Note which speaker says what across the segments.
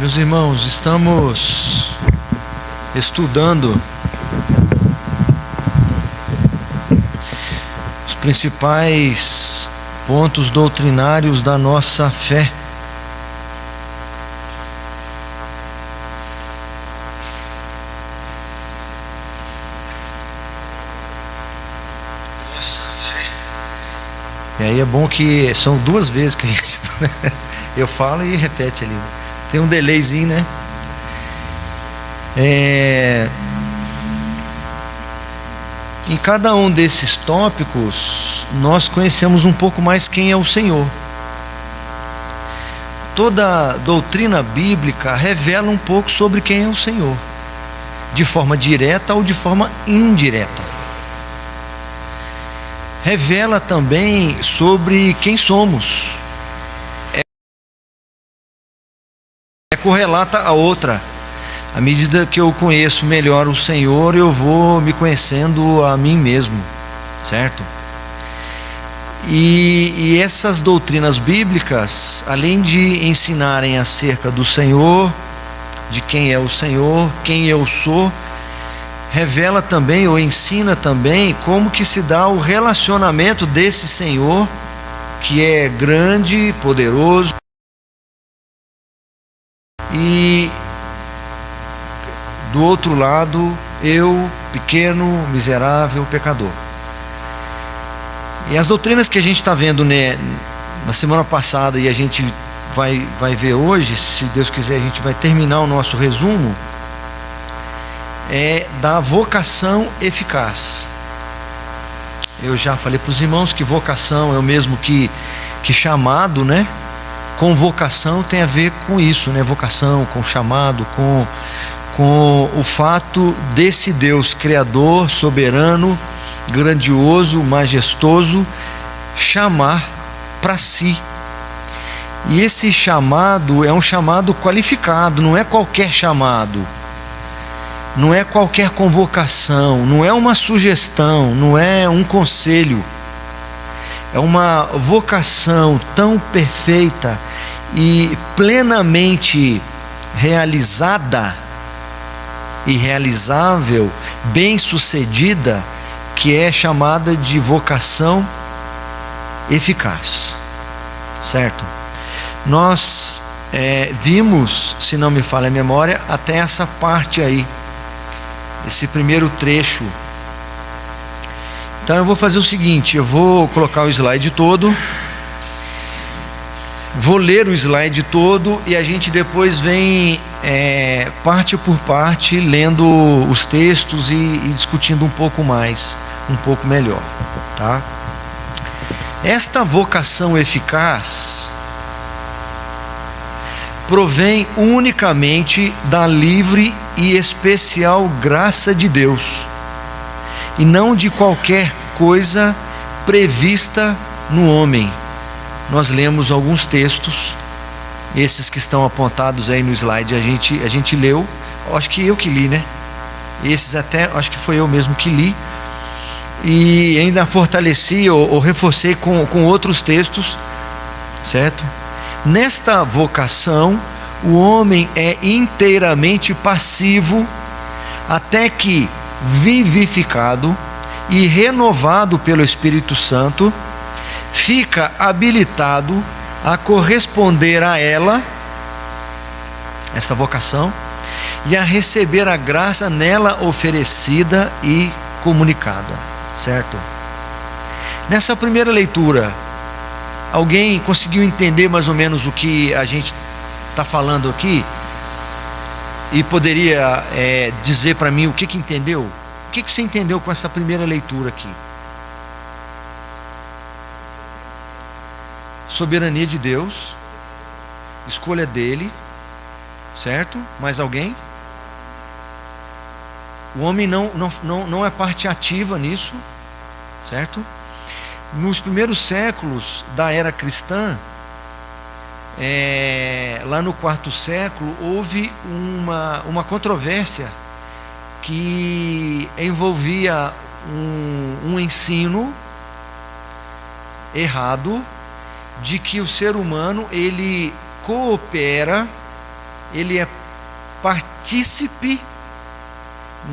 Speaker 1: Meus irmãos, estamos estudando os principais pontos doutrinários da nossa fé. E aí é bom que são duas vezes que a gente estuda. Eu falo e repete ali. Tem um delayzinho, né? Em cada um desses tópicos, nós conhecemos um pouco mais quem é o Senhor. Toda doutrina bíblica revela um pouco sobre quem é o Senhor, de forma direta ou de forma indireta. Revela também sobre quem somos. Correlata a outra. À medida que eu conheço melhor o Senhor, eu vou me conhecendo a mim mesmo, certo? E essas doutrinas bíblicas, além de ensinarem acerca do Senhor, de quem é o Senhor, quem eu sou, revela também ou ensina também como que se dá o relacionamento desse Senhor, que é grande, poderoso, e do outro lado, eu, pequeno, miserável, pecador. E as doutrinas que a gente está vendo, né, na semana passada e a gente vai ver hoje, se Deus quiser, a gente vai terminar o nosso resumo, é da vocação eficaz. Eu já falei para os irmãos que vocação é o mesmo que chamado, né? Convocação tem a ver com isso, né? Vocação, com chamado, com o fato desse Deus criador, soberano, grandioso, majestoso, chamar para si. E esse chamado é um chamado qualificado, não é qualquer chamado, não é qualquer convocação, não é uma sugestão, não é um conselho. É uma vocação tão perfeita e plenamente realizada e realizável, bem-sucedida, que é chamada de vocação eficaz, certo? Nós vimos, se não me falha a memória, até essa parte aí, esse primeiro trecho. Então eu vou fazer o seguinte, eu vou colocar o slide todo, vou ler o slide todo e a gente depois vem parte por parte, lendo os textos e discutindo um pouco mais, um pouco melhor, tá? Esta vocação eficaz provém unicamente da livre e especial graça de Deus, e não de qualquer coisa prevista no homem. Nós lemos alguns textos, esses que estão apontados aí no slide, a gente leu, acho que eu que li, né? Esses até, acho que foi eu mesmo que li, e ainda fortaleci ou reforcei com outros textos, certo? Nesta vocação, o homem é inteiramente passivo, até que, vivificado e renovado pelo Espírito Santo, fica habilitado a corresponder a ela, esta vocação, e a receber a graça nela oferecida e comunicada, certo? Nessa primeira leitura, alguém conseguiu entender mais ou menos o que a gente está falando aqui? E poderia dizer para mim o que entendeu? O que você entendeu com essa primeira leitura aqui? Soberania de Deus, escolha dele, certo? Mais alguém? O homem não é parte ativa nisso, certo? Nos primeiros séculos da era cristã, lá no quarto século, houve uma controvérsia que envolvia um ensino errado de que o ser humano ele coopera ele é partícipe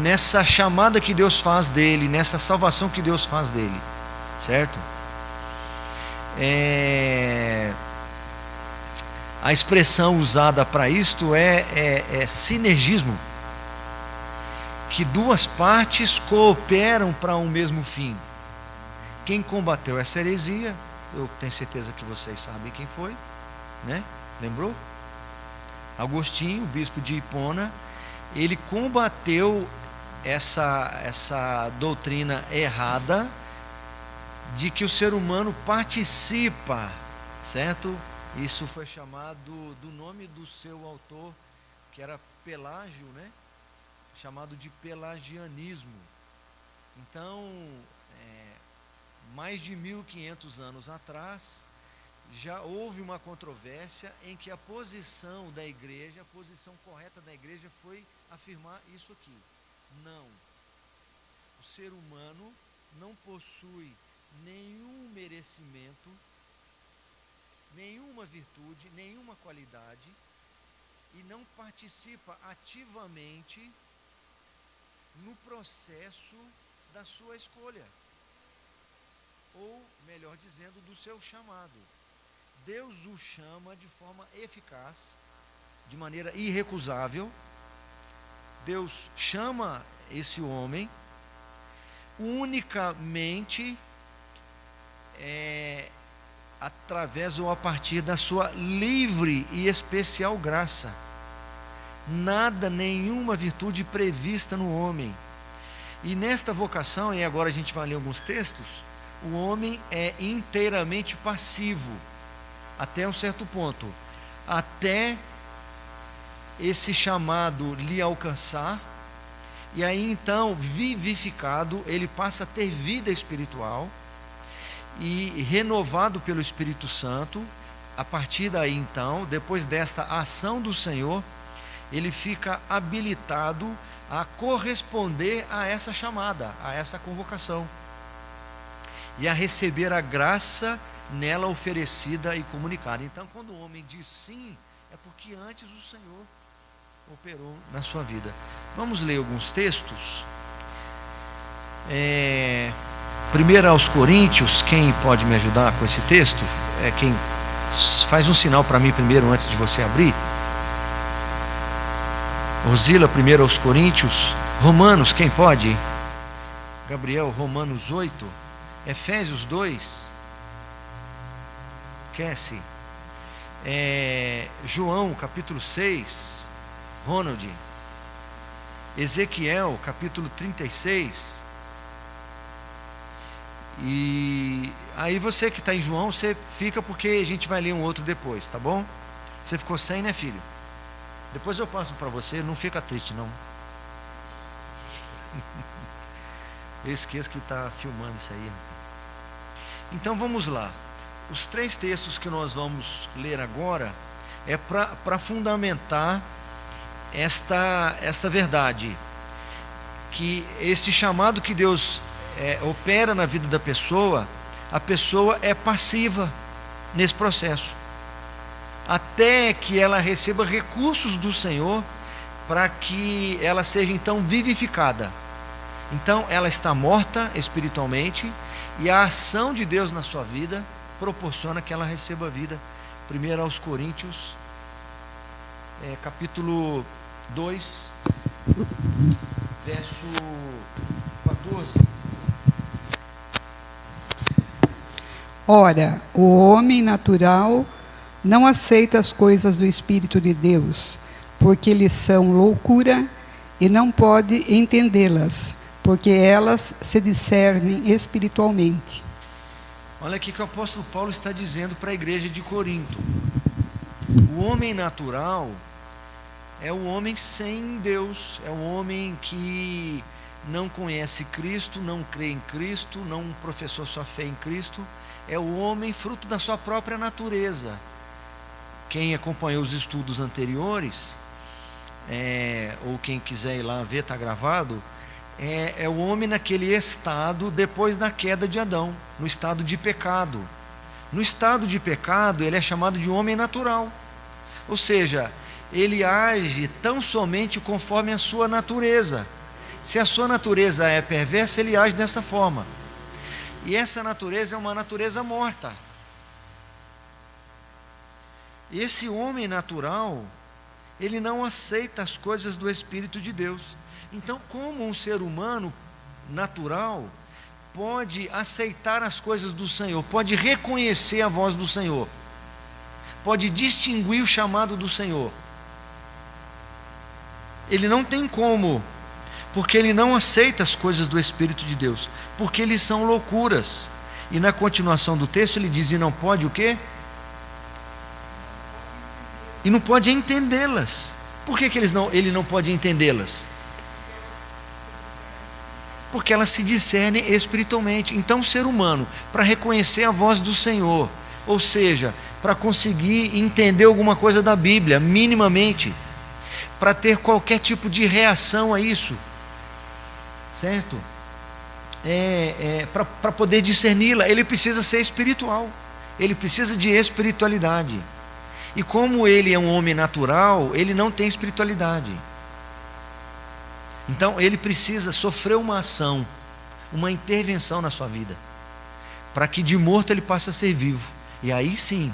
Speaker 1: nessa chamada que Deus faz dele, nessa salvação que Deus faz dele, certo? A expressão usada para isto é sinergismo, que duas partes cooperam para um mesmo fim. Quem combateu essa heresia, eu tenho certeza que vocês sabem quem foi, né? Lembrou? Agostinho, o bispo de Hipona, ele combateu essa doutrina errada de que o ser humano participa, certo? Isso foi chamado do nome do seu autor, que era Pelágio, né? Chamado de pelagianismo. Então, mais de 1500 anos atrás, já houve uma controvérsia em que a posição da igreja, a posição correta da igreja foi afirmar isso aqui: não, o ser humano não possui nenhum merecimento, nenhuma virtude, nenhuma qualidade, e não participa ativamente no processo da sua escolha, ou melhor dizendo, do seu chamado. Deus o chama de forma eficaz, de maneira irrecusável. Deus chama esse homem unicamente através ou a partir da sua livre e especial graça. Nada, nenhuma virtude prevista no homem. E nesta vocação, e agora a gente vai ler alguns textos, o homem é inteiramente passivo, até um certo ponto, até esse chamado lhe alcançar, e aí então, vivificado, ele passa a ter vida espiritual, e renovado pelo Espírito Santo. A partir daí então, depois desta ação do Senhor, ele fica habilitado a corresponder a essa chamada, a essa convocação, e a receber a graça nela oferecida e comunicada. Então, quando o homem diz sim, é porque antes o Senhor operou na sua vida. Vamos ler alguns textos. 1 aos Coríntios, quem pode me ajudar com esse texto? Quem faz um sinal para mim primeiro, antes de você abrir. Rosila, 1 aos Coríntios. Romanos, quem pode? Gabriel, Romanos 8. Efésios 2. Cassie. João, capítulo 6. Ronald. Ezequiel, capítulo 36. E aí você que está em João, você fica, porque a gente vai ler um outro depois, tá bom? Você ficou sem, né, filho? Depois eu passo para você, não fica triste não. Eu esqueço que está filmando isso aí. Então vamos lá. Os 3 textos que nós vamos ler agora é para fundamentar esta verdade, que esse chamado que Deus opera na vida da pessoa, a pessoa é passiva nesse processo, até que ela receba recursos do Senhor para que ela seja então vivificada. Então ela está morta espiritualmente, e a ação de Deus na sua vida proporciona que ela receba vida. 1 aos Coríntios, capítulo 2, verso 14.
Speaker 2: Ora, o homem natural não aceita as coisas do Espírito de Deus, porque lhes são loucura, e não pode entendê-las, porque elas se discernem espiritualmente.
Speaker 1: Olha aqui que o apóstolo Paulo está dizendo para a igreja de Corinto. O homem natural é o homem sem Deus, é o homem que não conhece Cristo, não crê em Cristo, não professou sua fé em Cristo. É o homem fruto da sua própria natureza. Quem acompanhou os estudos anteriores, ou quem quiser ir lá ver, está gravado, é o homem naquele estado depois da queda de Adão, no estado de pecado. No estado de pecado, ele é chamado de homem natural. Ou seja, ele age tão somente conforme a sua natureza. Se a sua natureza é perversa, ele age dessa forma. E essa natureza é uma natureza morta. Esse homem natural, ele não aceita as coisas do Espírito de Deus. Então, como um ser humano natural pode aceitar as coisas do Senhor, pode reconhecer a voz do Senhor, pode distinguir o chamado do Senhor? Ele não tem como, porque ele não aceita as coisas do Espírito de Deus, porque eles são loucuras. E na continuação do texto ele diz: e não pode o quê? E não pode entendê-las. Por que ele não pode entendê-las? Porque elas se discernem espiritualmente. Então o ser humano, para reconhecer a voz do Senhor, ou seja, para conseguir entender alguma coisa da Bíblia, minimamente, para ter qualquer tipo de reação a isso, certo? Para poder discerni-la, ele precisa ser espiritual, ele precisa de espiritualidade. E como ele é um homem natural, ele não tem espiritualidade. Então ele precisa sofrer uma ação, uma intervenção na sua vida, para que de morto ele passe a ser vivo. E aí sim,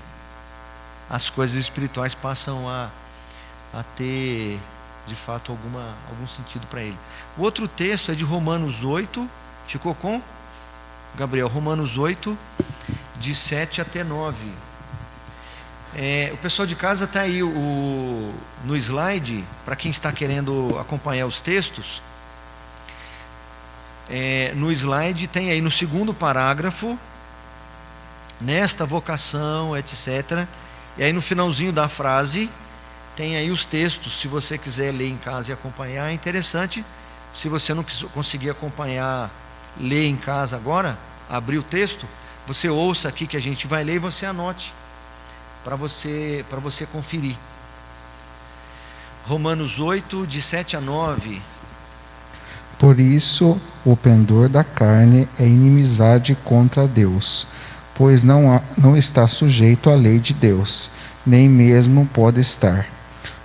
Speaker 1: as coisas espirituais passam a ter de fato algum sentido para ele. O outro texto é de Romanos 8, ficou com? Gabriel, Romanos 8, de 7 até 9. O pessoal de casa está aí no slide, para quem está querendo acompanhar os textos. No slide tem aí no segundo parágrafo, nesta vocação, etc. E aí no finalzinho da frase tem aí os textos. Se você quiser ler em casa e acompanhar, é interessante. Se você não conseguir acompanhar, ler em casa agora, abrir o texto, você ouça aqui que a gente vai ler e você anote, para você conferir. Romanos 8, de 7 a 9.
Speaker 3: Por isso, o pendor da carne é inimizade contra Deus, pois não está sujeito à lei de Deus, nem mesmo pode estar.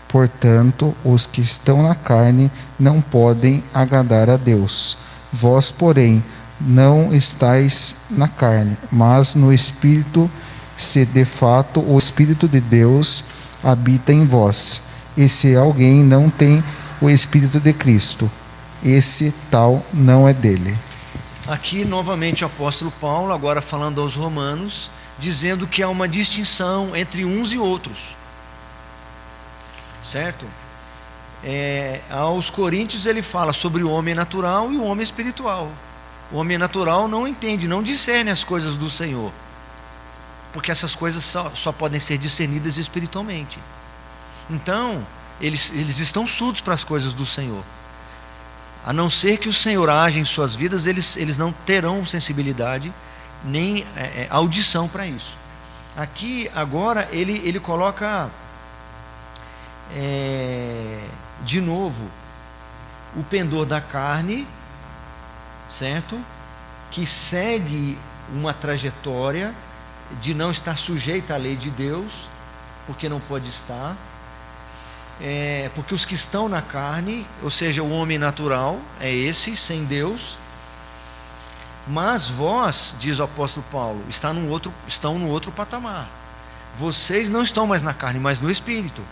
Speaker 3: Portanto, os que estão na carne não podem agradar a Deus. Vós, porém, não estáis na carne, mas no Espírito, se de fato o Espírito de Deus habita em vós. E se alguém não tem o Espírito de Cristo, esse tal não é dele.
Speaker 1: Aqui novamente o apóstolo Paulo, agora falando aos romanos, dizendo que há uma distinção entre uns e outros, certo? Aos coríntios ele fala sobre o homem natural e o homem espiritual. O homem natural não entende, não discerne as coisas do Senhor, porque essas coisas só podem ser discernidas espiritualmente. Então eles estão surdos para as coisas do Senhor. A não ser que o Senhor age em suas vidas, eles não terão sensibilidade nem audição para isso. Aqui agora ele coloca de novo o pendor da carne, certo? Que segue uma trajetória de não estar sujeita à lei de Deus, porque não pode estar. Porque os que estão na carne, ou seja, o homem natural, é esse, sem Deus. Mas vós, diz o apóstolo Paulo, estão no outro patamar. Vocês não estão mais na carne, mas no Espírito.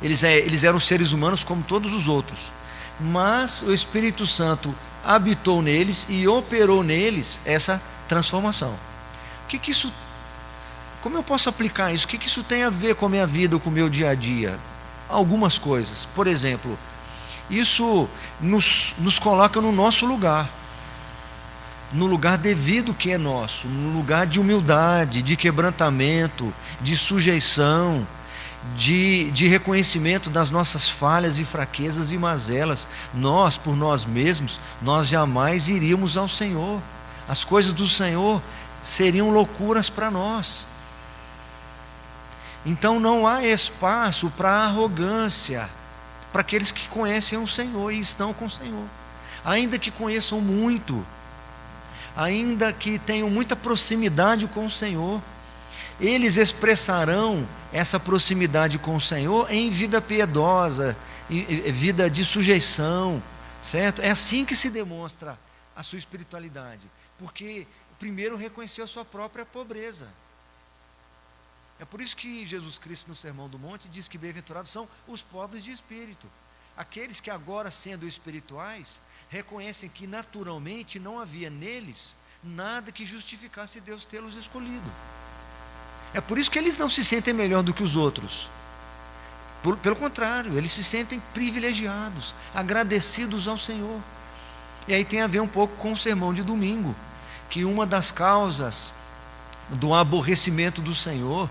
Speaker 1: Eles eram seres humanos como todos os outros, mas o Espírito Santo habitou neles e operou neles essa transformação. Como eu posso aplicar isso? O que isso tem a ver com a minha vida ou com o meu dia a dia? Algumas coisas. Por exemplo, isso nos coloca no nosso lugar, no lugar devido que é nosso, no lugar de humildade, de quebrantamento, de sujeição, de reconhecimento das nossas falhas e fraquezas e mazelas. Nós, por nós mesmos, nós jamais iríamos ao Senhor. As coisas do Senhor seriam loucuras para nós. Então não há espaço para arrogância para aqueles que conhecem o Senhor e estão com o Senhor. Ainda que conheçam muito, ainda que tenham muita proximidade com o Senhor, eles expressarão essa proximidade com o Senhor em vida piedosa, em vida de sujeição, certo? É assim que se demonstra a sua espiritualidade, porque primeiro reconheceu a sua própria pobreza. É por isso que Jesus Cristo no Sermão do Monte diz que bem-aventurados são os pobres de espírito, aqueles que agora, sendo espirituais, reconhecem que naturalmente não havia neles nada que justificasse Deus tê-los escolhido. É por isso que eles não se sentem melhor do que os outros. Pelo contrário, eles se sentem privilegiados, agradecidos ao Senhor. E aí tem a ver um pouco com o sermão de domingo, que uma das causas do aborrecimento do Senhor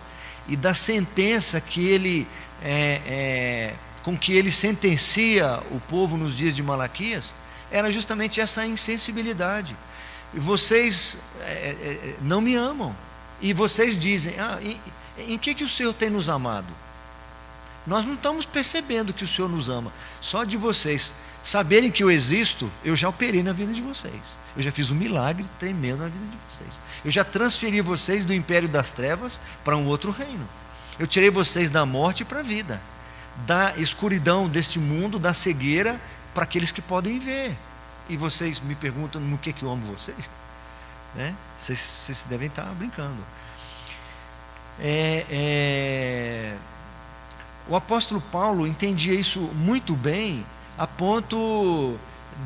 Speaker 1: e da sentença que ele com que ele sentencia o povo nos dias de Malaquias era justamente essa insensibilidade. Vocês não me amam, e vocês dizem: em que o Senhor tem nos amado? Nós não estamos percebendo que o Senhor nos ama. Só de vocês saberem que eu existo, eu já operei na vida de vocês. Eu já fiz um milagre tremendo na vida de vocês. Eu já transferi vocês do império das trevas para um outro reino. Eu tirei vocês da morte para a vida, da escuridão deste mundo, da cegueira, para aqueles que podem ver. E vocês me perguntam no que eu amo vocês, né? Vocês devem estar brincando. O apóstolo Paulo entendia isso muito bem, a ponto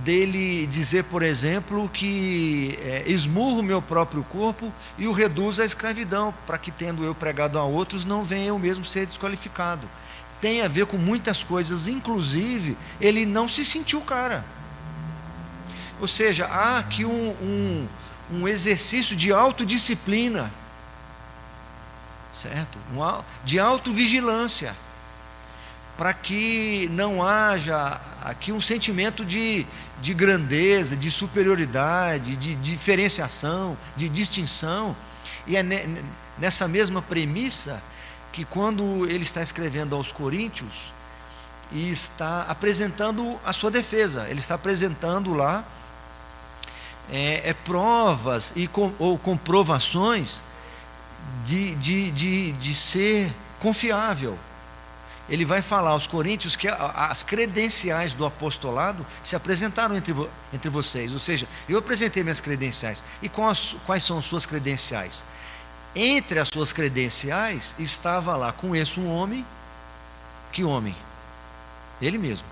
Speaker 1: dele dizer, por exemplo, que esmurro o meu próprio corpo e o reduzo à escravidão, para que, tendo eu pregado a outros, não venha eu mesmo ser desqualificado. Tem a ver com muitas coisas, inclusive ele não se sentiu cara. Ou seja, há aqui um exercício de autodisciplina, certo? De autovigilância, para que não haja aqui um sentimento de grandeza, de superioridade, de diferenciação, de distinção. E é nessa mesma premissa que, quando ele está escrevendo aos Coríntios e está apresentando a sua defesa, ele está apresentando lá provas ou comprovações de ser confiável. Ele vai falar aos coríntios que as credenciais do apostolado se apresentaram entre vocês. Ou seja, eu apresentei minhas credenciais. E quais são as suas credenciais? Entre as suas credenciais estava lá: conheço um homem. Que homem? Ele mesmo.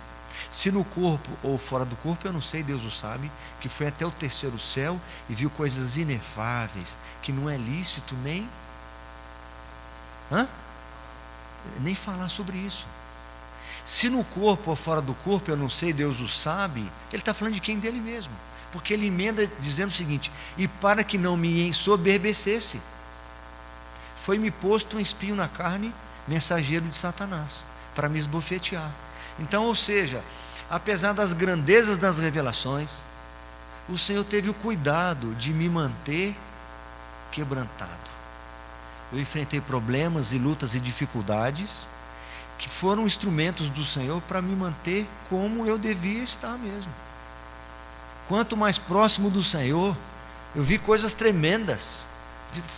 Speaker 1: Se no corpo ou fora do corpo, eu não sei, Deus o sabe, que foi até o terceiro céu e viu coisas inefáveis, que não é lícito nem falar sobre isso. Se no corpo ou fora do corpo, eu não sei, Deus o sabe, ele está falando de quem? Dele mesmo. Porque ele emenda dizendo o seguinte: e para que não me ensoberbecesse, foi-me posto um espinho na carne, mensageiro de Satanás, para me esbofetear. Então, ou seja, apesar das grandezas das revelações, o Senhor teve o cuidado de me manter quebrantado. Eu enfrentei problemas e lutas e dificuldades que foram instrumentos do Senhor para me manter como eu devia estar mesmo. Quanto mais próximo do Senhor, eu vi coisas tremendas.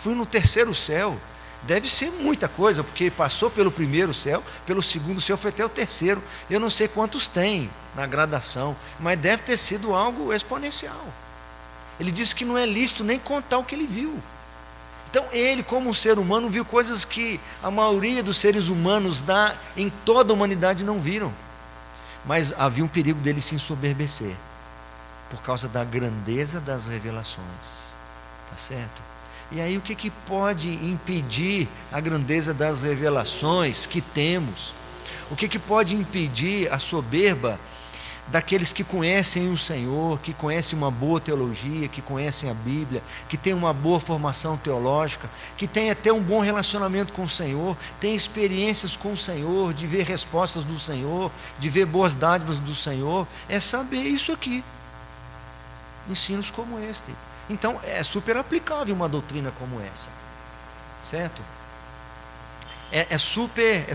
Speaker 1: Fui no terceiro céu. Deve ser muita coisa, porque passou pelo primeiro céu, pelo segundo céu, foi até o terceiro. Eu não sei quantos tem na gradação, mas deve ter sido algo exponencial. Ele disse que não é lícito nem contar o que ele viu. Então ele, como um ser humano, viu coisas que a maioria dos seres humanos em toda a humanidade não viram. Mas havia um perigo dele se ensoberbecer, por causa da grandeza das revelações. Tá certo? E aí o que pode impedir a grandeza das revelações que temos? O que pode impedir a soberba daqueles que conhecem o Senhor, que conhecem uma boa teologia, que conhecem a Bíblia, que têm uma boa formação teológica, que têm até um bom relacionamento com o Senhor, têm experiências com o Senhor, de ver respostas do Senhor, de ver boas dádivas do Senhor? É saber isso aqui. Ensinos como este. Então é super aplicável uma doutrina como essa, certo? É super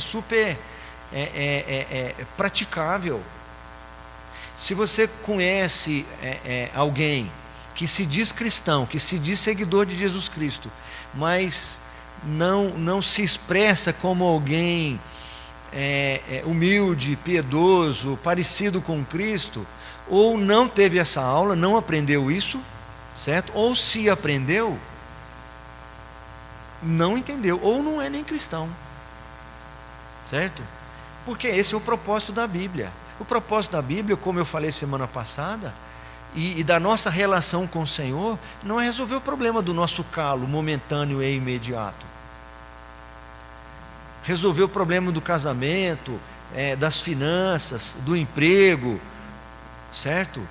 Speaker 1: praticável. Se você conhece alguém que se diz cristão, que se diz seguidor de Jesus Cristo, mas não se expressa como alguém humilde, piedoso, parecido com Cristo, ou não teve essa aula, não aprendeu isso, certo? Ou se aprendeu, não entendeu, ou não é nem cristão, certo? Porque esse é o propósito da Bíblia. O propósito da Bíblia, como eu falei semana passada, e da nossa relação com o Senhor, não é resolver o problema do nosso calo momentâneo e imediato. Resolver o problema do casamento, das finanças, do emprego, certo?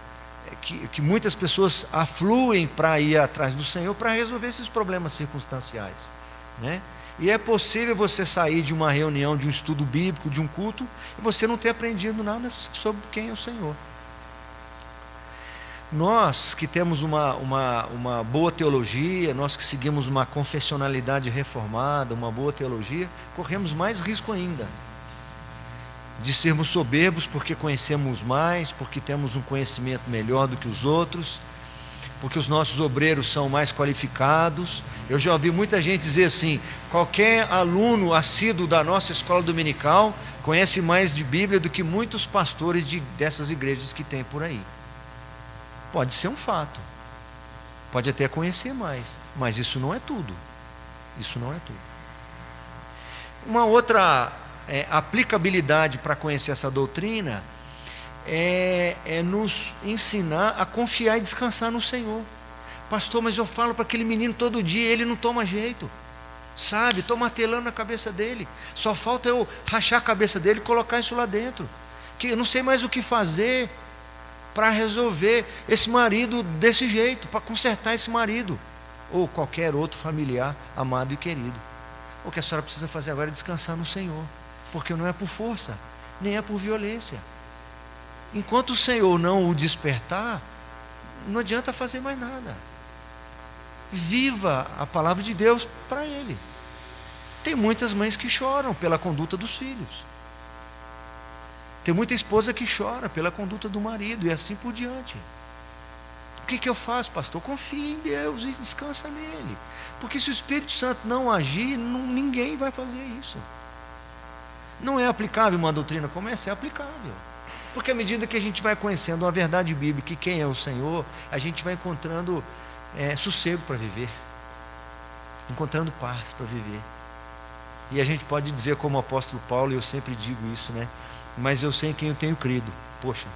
Speaker 1: Que muitas pessoas afluem para ir atrás do Senhor para resolver esses problemas circunstanciais, né? E é possível você sair de uma reunião, de um estudo bíblico, de um culto, e você não ter aprendido nada sobre quem é o Senhor. Nós que temos uma boa teologia, nós que seguimos uma confessionalidade reformada, uma boa teologia, corremos mais risco ainda de sermos soberbos porque conhecemos mais, porque temos um conhecimento melhor do que os outros, porque os nossos obreiros são mais qualificados. Eu já ouvi muita gente dizer assim: qualquer aluno assíduo da nossa escola dominical conhece mais de Bíblia do que muitos pastores dessas igrejas que tem por aí. Pode ser um fato, pode até conhecer mais, mas isso não é tudo. Isso não é tudo. Uma outra aplicabilidade para conhecer essa doutrina é nos ensinar a confiar e descansar no Senhor. Pastor, mas eu falo para aquele menino todo dia, ele não toma jeito, sabe? Estou martelando na cabeça dele, só falta eu rachar a cabeça dele e colocar isso lá dentro, que eu não sei mais o que fazer para resolver esse marido desse jeito, para consertar esse marido, ou qualquer outro familiar amado e querido. O que a senhora precisa fazer agora é descansar no Senhor, porque não é por força, nem é por violência. Enquanto o Senhor não o despertar, não adianta fazer mais nada. Viva a palavra de Deus para ele. Tem muitas mães que choram pela conduta dos filhos. Tem muita esposa que chora pela conduta do marido e assim por diante. O que eu faço, pastor? Confia em Deus e descansa nele. Porque se o Espírito Santo não agir, ninguém vai fazer isso. Não é aplicável uma doutrina como essa? É aplicável. Porque à medida que a gente vai conhecendo a verdade bíblica e quem é o Senhor, a gente vai encontrando sossego para viver, encontrando paz para viver. E a gente pode dizer como o apóstolo Paulo, e eu sempre digo isso, né? Mas eu sei em quem eu tenho crido. Poxa,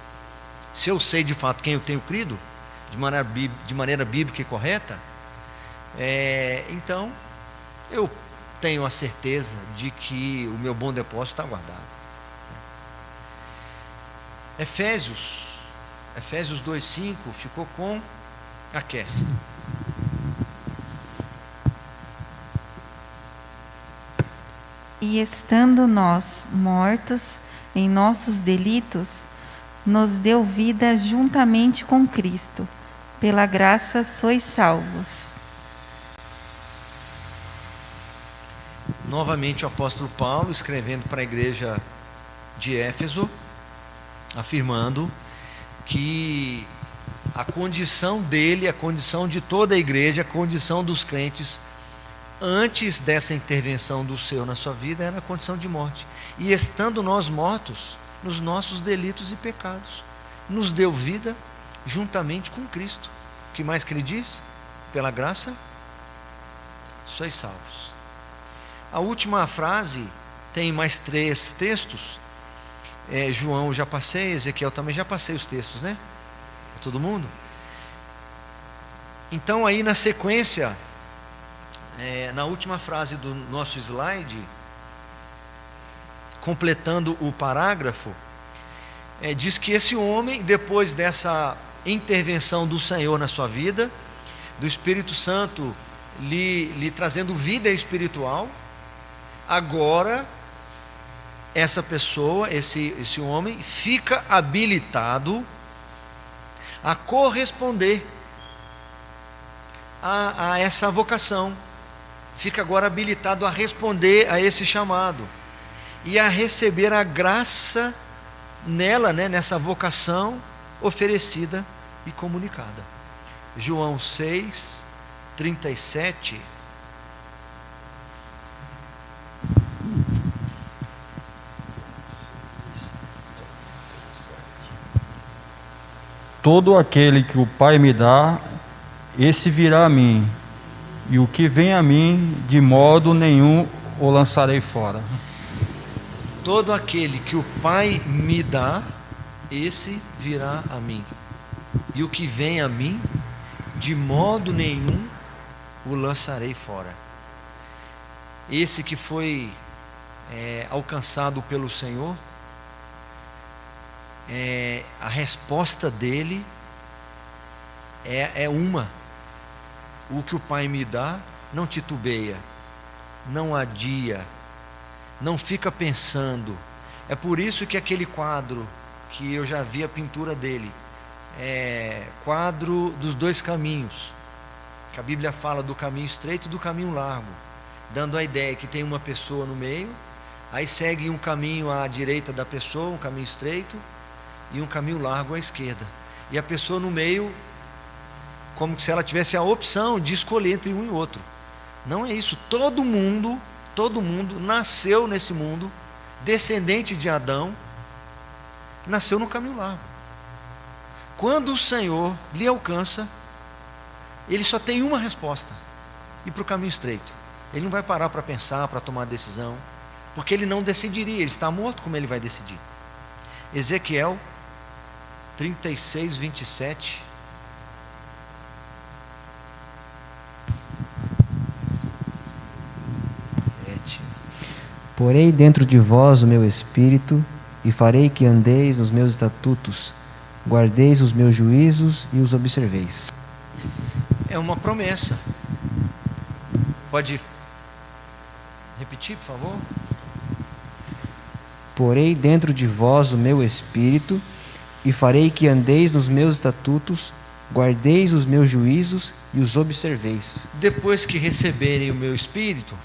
Speaker 1: se eu sei de fato quem eu tenho crido, de maneira bíblica e correta, então eu tenho a certeza de que o meu bom depósito está guardado. Efésios 2:5 ficou com a Cassie.
Speaker 4: E estando nós mortos em nossos delitos, nos deu vida juntamente com Cristo. Pela graça sois salvos.
Speaker 1: Novamente o apóstolo Paulo escrevendo para a igreja de Éfeso, afirmando que a condição dele, a condição de toda a igreja, a condição dos crentes antes dessa intervenção do Senhor na sua vida era a condição de morte. E estando nós mortos nos nossos delitos e pecados, nos deu vida juntamente com Cristo. O que mais que ele diz? Pela graça sois salvos. A última frase tem mais 3 textos. João já passei, Ezequiel também já passei os textos, né? Todo mundo? Então aí na sequência, na última frase do nosso slide, completando o parágrafo, diz que esse homem, depois dessa intervenção do Senhor na sua vida, do Espírito Santo lhe trazendo vida espiritual, agora essa pessoa, esse homem, fica habilitado a corresponder a essa vocação, fica agora habilitado a responder a esse chamado e a receber a graça nela, nessa vocação oferecida e comunicada. João 6:37
Speaker 5: Todo aquele que o Pai me dá, esse virá a mim, e o que vem a mim, de modo nenhum o lançarei fora.
Speaker 1: Todo aquele que o Pai me dá, esse virá a mim. E o que vem a mim, de modo nenhum o lançarei fora. Esse que foi alcançado pelo Senhor, a resposta dele é uma: o que o Pai me dá, não titubeia, não adia, não fica pensando. É por isso que aquele quadro, que eu já vi a pintura dele, quadro dos dois caminhos, que a Bíblia fala do caminho estreito e do caminho largo, dando a ideia que tem uma pessoa no meio, aí segue um caminho à direita da pessoa, um caminho estreito, e um caminho largo à esquerda, e a pessoa no meio, como se ela tivesse a opção de escolher entre um e outro. Não é isso. Todo mundo nasceu nesse mundo, descendente de Adão, nasceu no caminho largo. Quando o Senhor lhe alcança, ele só tem uma resposta: ir para o caminho estreito. Ele não vai parar para pensar, para tomar decisão, porque ele não decidiria, ele está morto, como ele vai decidir? Ezequiel 36, 27.
Speaker 6: Porei dentro de vós o meu espírito, e farei que andeis nos meus estatutos, guardeis os meus juízos e os observeis.
Speaker 1: É uma promessa. Pode repetir, por favor?
Speaker 6: Porei dentro de vós o meu espírito, e farei que andeis nos meus estatutos, guardeis os meus juízos e os observeis.
Speaker 1: Depois que receberem o meu espírito,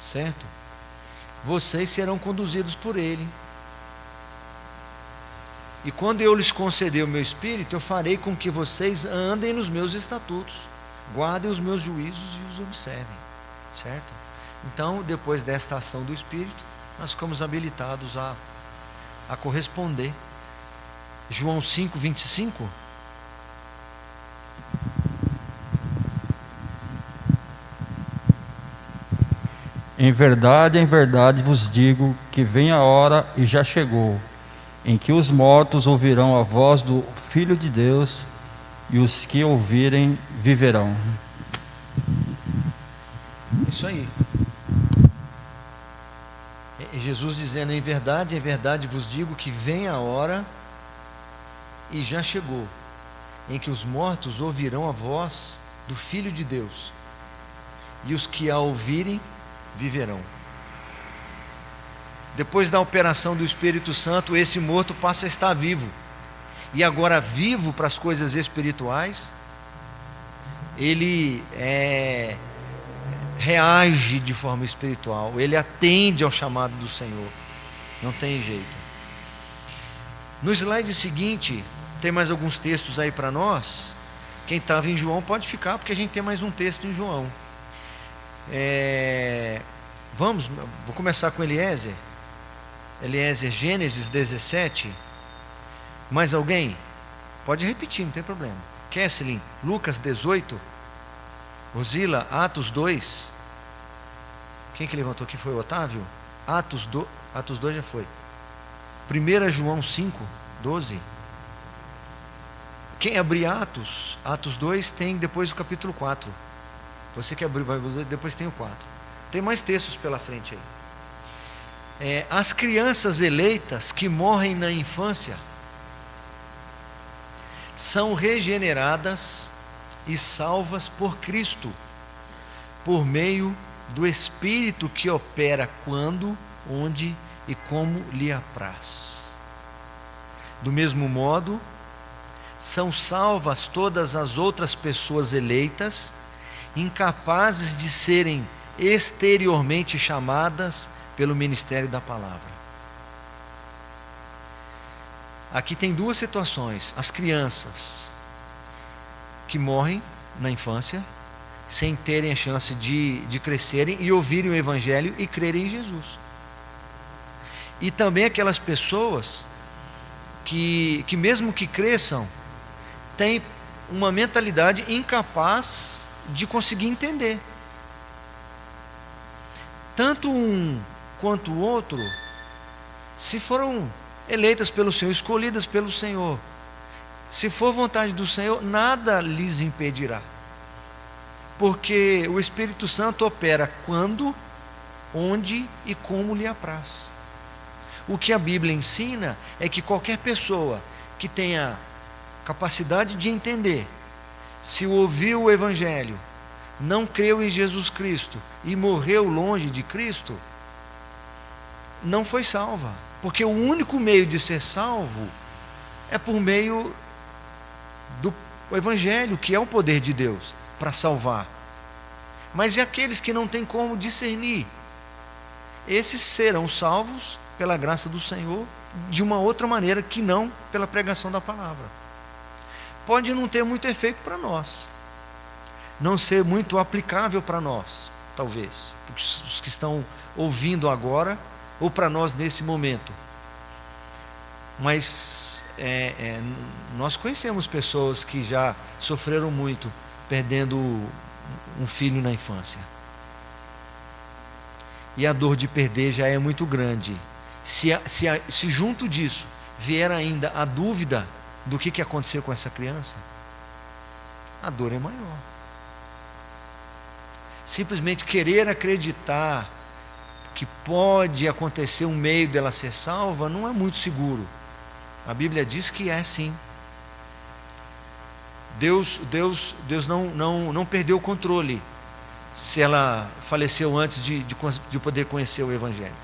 Speaker 1: certo? Vocês serão conduzidos por ele. E quando eu lhes conceder o meu espírito, eu farei com que vocês andem nos meus estatutos, guardem os meus juízos e os observem, certo? Então, depois desta ação do espírito, nós ficamos habilitados a corresponder. João 5, 25.
Speaker 5: Em verdade vos digo que vem a hora, e já chegou, em que os mortos ouvirão a voz do Filho de Deus, e os que ouvirem viverão.
Speaker 1: Isso aí. Jesus dizendo: em verdade vos digo que vem a hora, e já chegou, em que os mortos ouvirão a voz do Filho de Deus, e os que a ouvirem viverão. Depois da operação do Espírito Santo, esse morto passa a estar vivo, e agora vivo para as coisas espirituais, ele reage de forma espiritual, ele atende ao chamado do Senhor, não tem jeito. No slide seguinte, tem mais alguns textos aí para nós. Quem estava em João pode ficar, porque a gente tem mais um texto em João. Vou começar com Eliezer, Gênesis 17. Mais alguém? Pode repetir, não tem problema. Kesselin, Lucas 18. Rosila, Atos 2. Quem que levantou aqui foi o Otávio? Atos 2 já foi. 1 João 5, 12. Quem abrir Atos 2 tem depois o capítulo 4. Você que abriu, depois tem o 4. Tem mais textos pela frente aí. As crianças eleitas que morrem na infância são regeneradas e salvas por Cristo, por meio do Espírito que opera quando, onde e como lhe apraz. Do mesmo modo, são salvas todas as outras pessoas eleitas, incapazes de serem exteriormente chamadas pelo ministério da palavra. Aqui tem duas situações: as crianças que morrem na infância, sem terem a chance de crescerem e ouvirem o Evangelho e crerem em Jesus. E também aquelas pessoas que mesmo que cresçam, tem uma mentalidade incapaz de conseguir entender. Tanto um quanto o outro, se foram eleitas pelo Senhor, escolhidas pelo Senhor, se for vontade do Senhor, nada lhes impedirá. Porque o Espírito Santo opera quando, onde e como lhe apraz. O que a Bíblia ensina é que qualquer pessoa que tenha capacidade de entender, se ouviu o Evangelho, não creu em Jesus Cristo e morreu longe de Cristo, não foi salva. Porque o único meio de ser salvo é por meio do Evangelho, que é o poder de Deus para salvar. Mas e aqueles que não têm como discernir? Esses serão salvos pela graça do Senhor de uma outra maneira que não pela pregação da palavra. Pode não ter muito efeito para nós, não ser muito aplicável para nós, talvez, os que estão ouvindo agora, ou para nós nesse momento. Mas nós conhecemos pessoas que já sofreram muito perdendo um filho na infância. E a dor de perder já é muito grande. Se junto disso vier ainda a dúvida do que aconteceu com essa criança, a dor é maior. Simplesmente querer acreditar que pode acontecer um meio dela ser salva não é muito seguro. A Bíblia diz que é sim. Deus não perdeu o controle se ela faleceu antes de poder conhecer o Evangelho.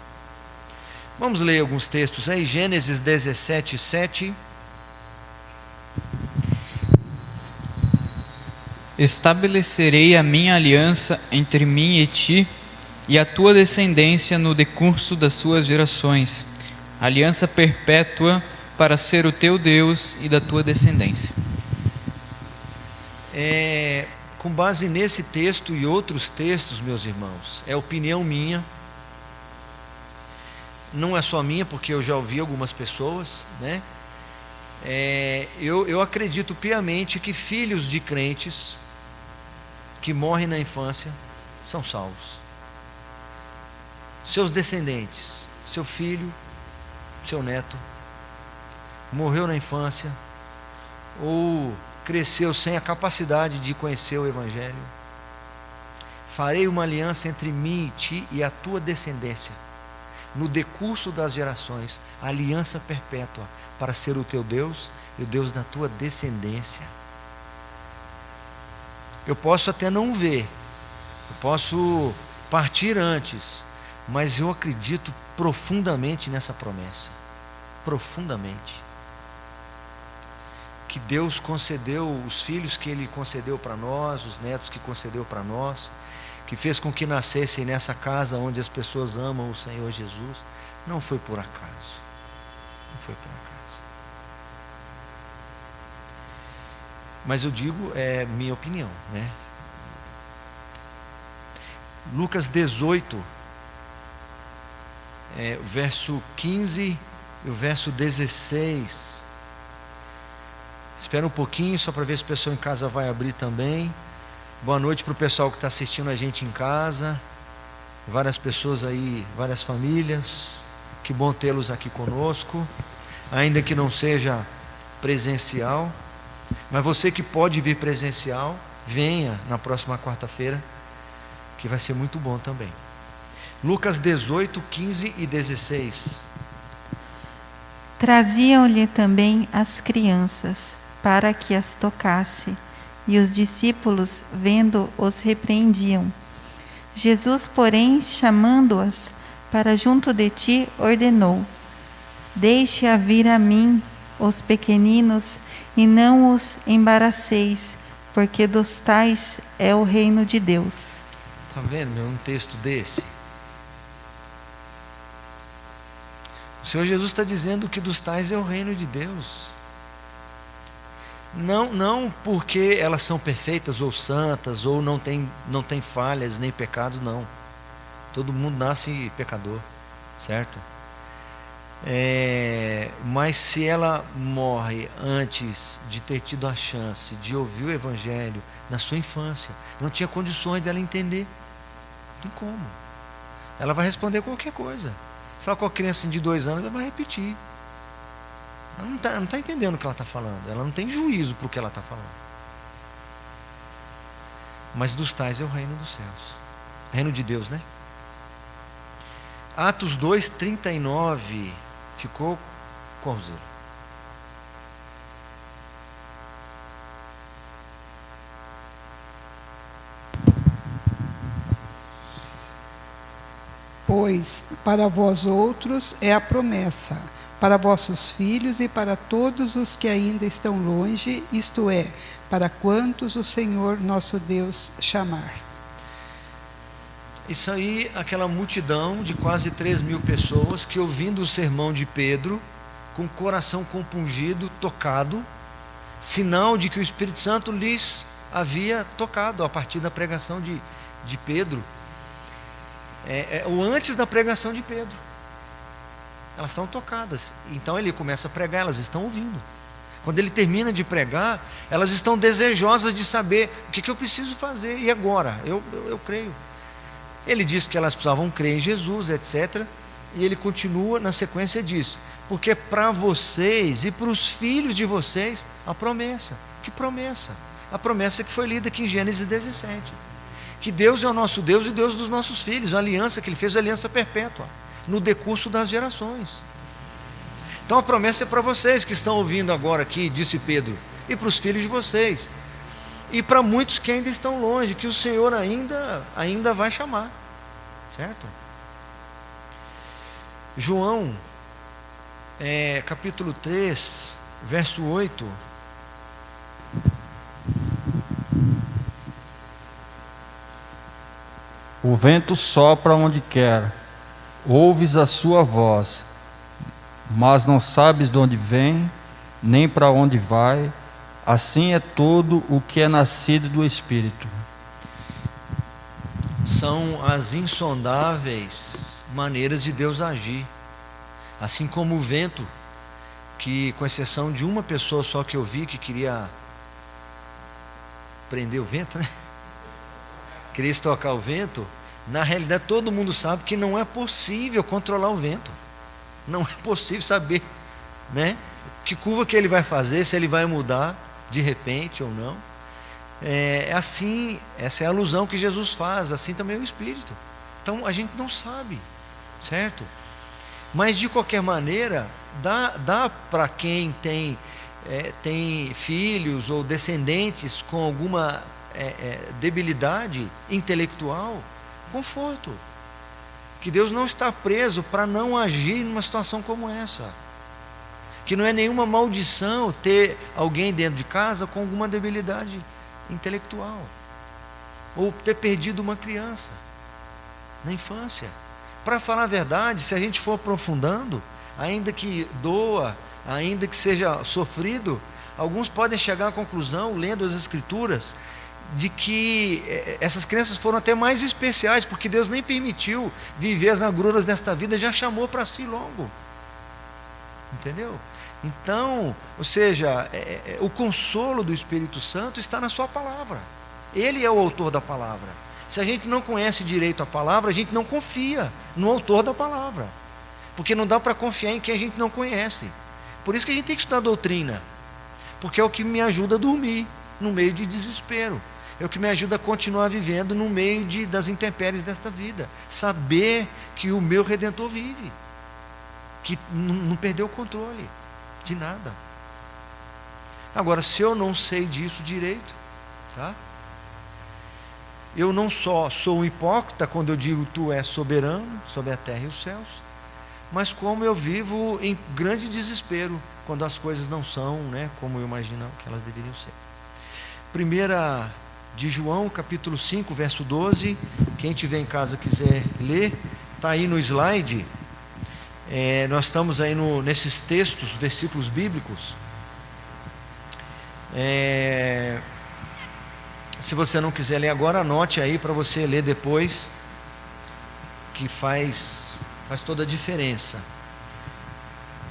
Speaker 1: Vamos ler alguns textos aí. Gênesis 17, 7.
Speaker 7: Estabelecerei a minha aliança entre mim e ti e a tua descendência no decurso das suas gerações, aliança perpétua para ser o teu Deus e da tua descendência.
Speaker 1: Com base nesse texto e outros textos, meus irmãos, é opinião minha, não é só minha, porque eu já ouvi algumas pessoas, né? Eu acredito piamente que filhos de crentes que morrem na infância são salvos. Seus descendentes, seu filho, seu neto, morreu na infância ou cresceu sem a capacidade de conhecer o Evangelho. Farei uma aliança entre mim e ti e a tua descendência, no decurso das gerações, aliança perpétua, para ser o teu Deus e o Deus da tua descendência. Eu posso até não ver, eu posso partir antes, mas eu acredito profundamente nessa promessa, profundamente, que Deus concedeu os filhos que Ele concedeu para nós, os netos que concedeu para nós, que fez com que nascessem nessa casa onde as pessoas amam o Senhor Jesus, não foi por acaso, não foi por acaso. Mas eu digo, é minha opinião, né? Lucas 18, o verso 15 e o verso 16. Espera um pouquinho, só para ver se o pessoal em casa vai abrir também. Boa noite para o pessoal que está assistindo a gente em casa. Várias pessoas aí, várias famílias. Que bom tê-los aqui conosco, ainda que não seja presencial. Mas você que pode vir presencial, venha na próxima quarta-feira, que vai ser muito bom também. Lucas 18, 15 e 16.
Speaker 4: Traziam-lhe também as crianças, para que as tocasse, e os discípulos, vendo, os repreendiam. Jesus, porém, chamando-as para junto de ti, ordenou: deixe-a vir a mim, os pequeninos, e não os embaraceis, porque dos tais é o reino de Deus.
Speaker 1: Está vendo, meu, um texto desse? O Senhor Jesus está dizendo que dos tais é o reino de Deus. Não porque elas são perfeitas ou santas, ou não tem falhas nem pecados, não. Todo mundo nasce pecador, certo? Mas se ela morre antes de ter tido a chance de ouvir o Evangelho na sua infância, não tinha condições dela entender. Não tem como. Ela vai responder qualquer coisa. Falar com a criança de 2 anos, ela vai repetir. Ela não está entendendo o que ela está falando. Ela não tem juízo para o que ela está falando. Mas dos tais é o reino dos céus. Reino de Deus, né? Atos 2:39 ficou Corzeiro.
Speaker 2: Pois para vós outros é a promessa, para vossos filhos e para todos os que ainda estão longe, isto é, para quantos o Senhor nosso Deus chamar.
Speaker 1: Isso aí, aquela multidão de quase 3.000 pessoas que, ouvindo o sermão de Pedro, com o coração compungido, tocado, sinal de que o Espírito Santo lhes havia tocado a partir da pregação de Pedro, ou antes da pregação de Pedro. Elas estão tocadas. Então ele começa a pregar, elas estão ouvindo. Quando ele termina de pregar, elas estão desejosas de saber o que eu preciso fazer, e agora? Eu creio. Ele diz que elas precisavam crer em Jesus, etc. E ele continua, na sequência diz: porque para vocês e para os filhos de vocês, a promessa. Que promessa? A promessa que foi lida aqui em Gênesis 17. Que Deus é o nosso Deus e Deus dos nossos filhos. A aliança que ele fez, a aliança perpétua, no decurso das gerações. Então a promessa é para vocês que estão ouvindo agora aqui, disse Pedro, e para os filhos de vocês. E para muitos que ainda estão longe, que o Senhor ainda vai chamar. Certo? João, capítulo 3, verso 8.
Speaker 5: O vento sopra onde quer, ouves a sua voz, mas não sabes de onde vem, nem para onde vai. Assim é todo o que é nascido do Espírito.
Speaker 1: São as insondáveis maneiras de Deus agir. Assim como o vento, que com exceção de uma pessoa só que eu vi que queria prender o vento, né? Queria estocar o vento. Na realidade todo mundo sabe que não é possível controlar o vento. Não é possível saber, né, que curva que ele vai fazer, se ele vai mudar de repente ou não. Assim, essa é a alusão que Jesus faz, assim também é o Espírito. Então a gente não sabe, certo? Mas de qualquer maneira, dá para quem tem filhos ou descendentes com alguma debilidade intelectual, conforto. Que Deus não está preso para não agir numa situação como essa. Que não é nenhuma maldição ter alguém dentro de casa com alguma debilidade intelectual, ou ter perdido uma criança na infância. Para falar a verdade, se a gente for aprofundando, ainda que doa, ainda que seja sofrido, alguns podem chegar à conclusão, lendo as Escrituras, de que essas crianças foram até mais especiais, porque Deus nem permitiu viver as agruras desta vida, já chamou para si logo. Entendeu? Então, ou seja, o consolo do Espírito Santo está na sua palavra. Ele é o autor da palavra. Se a gente não conhece direito a palavra, a gente não confia no autor da palavra, porque não dá para confiar em quem a gente não conhece. Por isso que a gente tem que estudar doutrina, porque é o que me ajuda a dormir no meio de desespero, é o que me ajuda a continuar vivendo no meio das intempéries desta vida, saber que o meu Redentor vive, que não perdeu o controle de nada. Agora, se eu não sei disso direito, tá? Eu não só sou um hipócrita quando eu digo tu és soberano sobre a terra e os céus, mas como eu vivo em grande desespero quando as coisas não são, né, como eu imagino que elas deveriam ser. 1 de João, capítulo 5, verso 12, quem tiver em casa quiser ler, está aí no slide. Nós estamos aí nesses textos, versículos bíblicos. Se você não quiser ler agora, anote aí para você ler depois, que faz toda a diferença.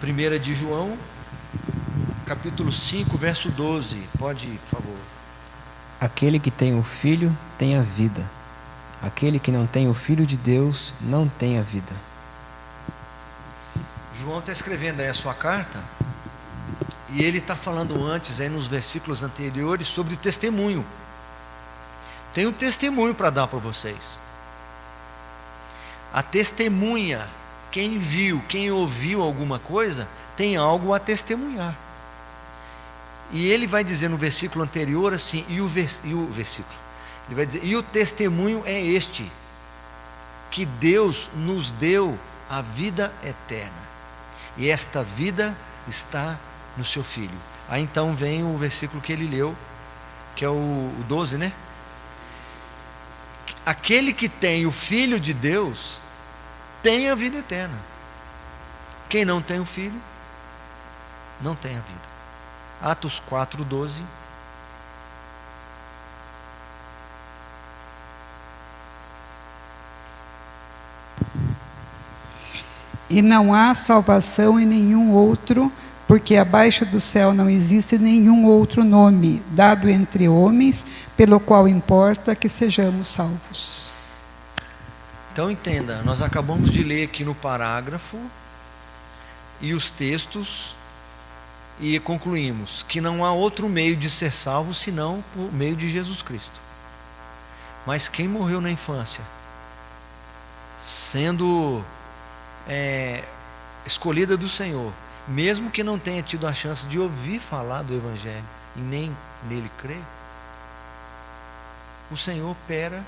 Speaker 1: 1 de João, capítulo 5, verso 12. Pode ir, por favor.
Speaker 6: Aquele que tem o Filho tem a vida. Aquele que não tem o Filho de Deus não tem a vida.
Speaker 1: João está escrevendo aí a sua carta, e ele está falando antes, aí nos versículos anteriores, sobre o testemunho. Tem um testemunho para dar para vocês. A testemunha, quem viu, quem ouviu alguma coisa, tem algo a testemunhar. E ele vai dizer no versículo anterior assim, ele vai dizer, e o testemunho é este, que Deus nos deu a vida eterna, e esta vida está no seu Filho. Aí então vem o versículo que ele leu, que é o 12, né? Aquele que tem o Filho de Deus tem a vida eterna. Quem não tem o Filho não tem a vida. Atos 4:12.
Speaker 2: E não há salvação em nenhum outro, porque abaixo do céu não existe nenhum outro nome dado entre homens, pelo qual importa que sejamos salvos.
Speaker 1: Então entenda, nós acabamos de ler aqui no parágrafo e os textos, e concluímos que não há outro meio de ser salvo senão por meio de Jesus Cristo. Mas quem morreu na infância, sendo escolhida do Senhor, mesmo que não tenha tido a chance de ouvir falar do Evangelho e nem nele crer, o Senhor opera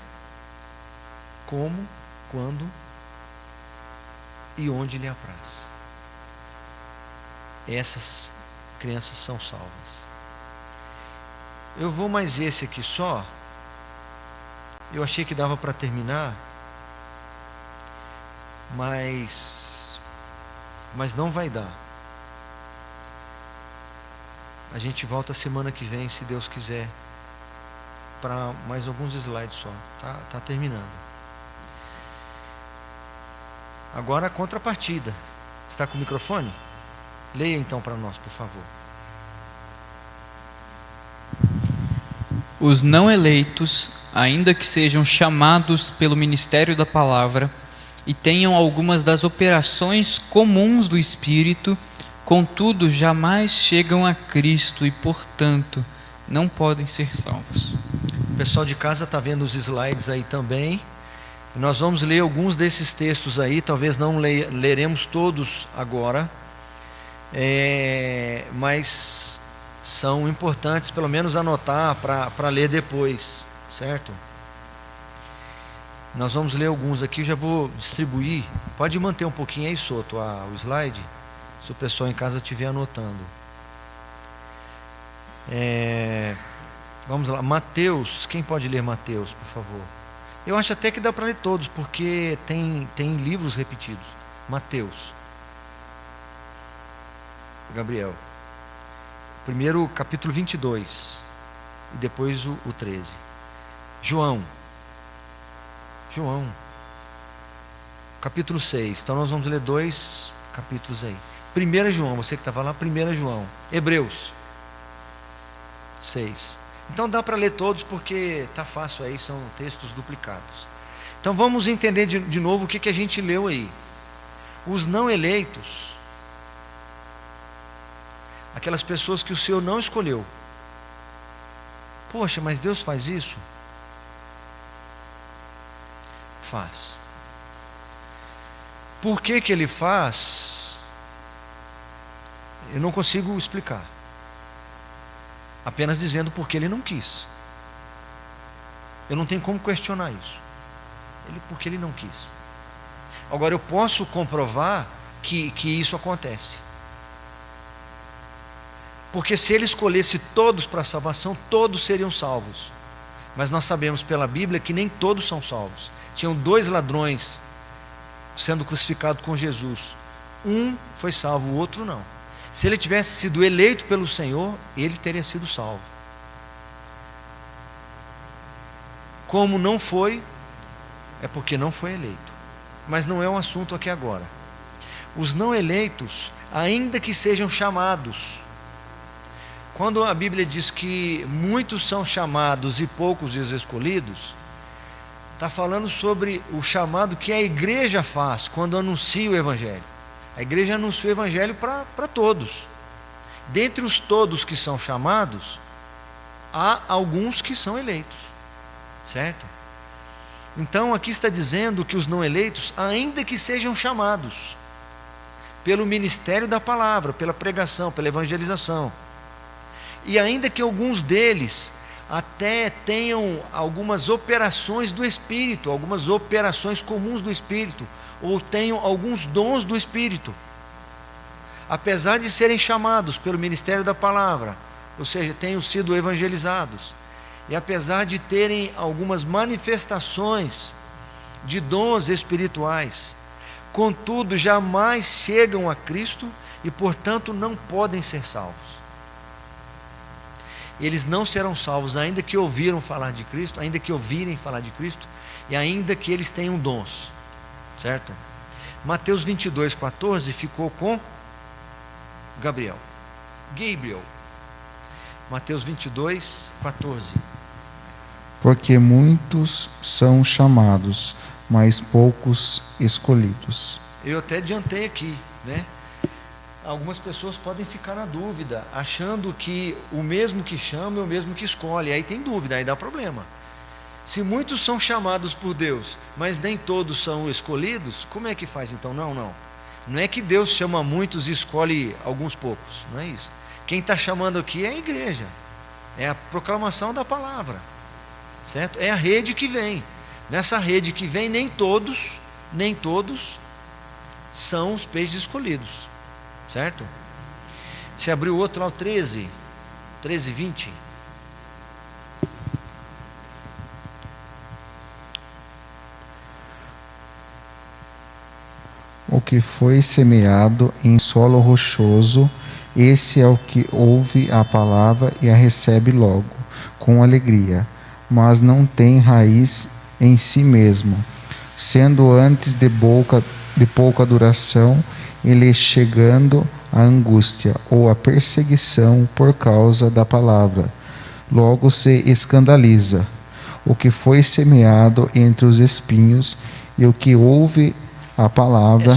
Speaker 1: como, quando e onde lhe apraz. Essas crianças são salvas. Eu vou mais esse aqui só. Eu achei que dava para terminar, mas não vai dar. A gente volta semana que vem, se Deus quiser, para mais alguns slides só. Tá terminando. Agora a contrapartida. Está com o microfone? Leia então para nós, por favor.
Speaker 7: Os não eleitos, ainda que sejam chamados pelo ministério da palavra e tenham algumas das operações comuns do Espírito, contudo jamais chegam a Cristo e, portanto, não podem ser salvos.
Speaker 1: O pessoal de casa está vendo os slides aí também. Nós vamos ler alguns desses textos aí, talvez não leremos todos agora, mas são importantes, pelo menos anotar para ler depois, certo? Nós vamos ler alguns aqui, já vou distribuir. Pode manter um pouquinho aí, Soto, o slide, se o pessoal em casa estiver anotando. Vamos lá, Mateus, quem pode ler Mateus, por favor? Eu acho até que dá para ler todos, porque tem livros repetidos. Mateus. Gabriel. Primeiro capítulo 22 e depois o 13. João, capítulo 6. Então nós vamos ler 2 capítulos aí. 1 João, você que estava lá, 1 João. Hebreus 6. Então dá para ler todos, porque está fácil aí, são textos duplicados. Então vamos entender de novo o que a gente leu aí. Os não eleitos, aquelas pessoas que o Senhor não escolheu. Poxa, mas Deus faz isso? Faz. Por que Ele faz? Eu não consigo explicar. Apenas dizendo porque Ele não quis. Eu não tenho como questionar isso. Porque Ele não quis. Agora eu posso comprovar que isso acontece. Porque se Ele escolhesse todos para a salvação, todos seriam salvos. Mas nós sabemos pela Bíblia que nem todos são salvos. Tinham 2 ladrões sendo crucificados com Jesus. Um foi salvo, o outro não. Se ele tivesse sido eleito pelo Senhor, ele teria sido salvo. Como não foi, é porque não foi eleito. Mas não é um assunto aqui agora. Os não eleitos, ainda que sejam chamados. Quando a Bíblia diz que muitos são chamados e poucos os escolhidos, está falando sobre o chamado que a igreja faz quando anuncia o Evangelho. A igreja anuncia o Evangelho para todos. Dentre os todos que são chamados, há alguns que são eleitos, certo? Então aqui está dizendo que os não eleitos, ainda que sejam chamados pelo ministério da palavra, pela pregação, pela evangelização, e ainda que alguns deles até tenham algumas operações do Espírito, algumas operações comuns do Espírito, ou tenham alguns dons do Espírito, apesar de serem chamados pelo ministério da palavra, ou seja, tenham sido evangelizados, e apesar de terem algumas manifestações de dons espirituais, contudo jamais chegam a Cristo e portanto não podem ser salvos. Eles não serão salvos ainda que ouviram falar de Cristo, ainda que ouvirem falar de Cristo, e ainda que eles tenham dons, certo? Mateus 22:14 ficou com Gabriel. Mateus 22:14.
Speaker 3: Porque muitos são chamados, mas poucos escolhidos.
Speaker 1: Eu até adiantei aqui, né? Algumas pessoas podem ficar na dúvida, achando que o mesmo que chama é o mesmo que escolhe. Aí tem dúvida, aí dá problema. Se muitos são chamados por Deus, mas nem todos são escolhidos, como é que faz então? Não é que Deus chama muitos e escolhe alguns poucos, não é isso. Quem está chamando aqui é a igreja, é a proclamação da palavra, certo? É a rede que vem. Nessa rede que vem, nem todos são os peixes escolhidos, certo? Se abrir o outro lá, o 13:20.
Speaker 3: O que foi semeado em solo rochoso, esse é o que ouve a palavra e a recebe logo, com alegria, mas não tem raiz em si mesmo, sendo antes de pouca duração, ele chegando à angústia ou à perseguição por causa da palavra, logo se escandaliza. O que foi semeado entre os espinhos e o que ouve a palavra.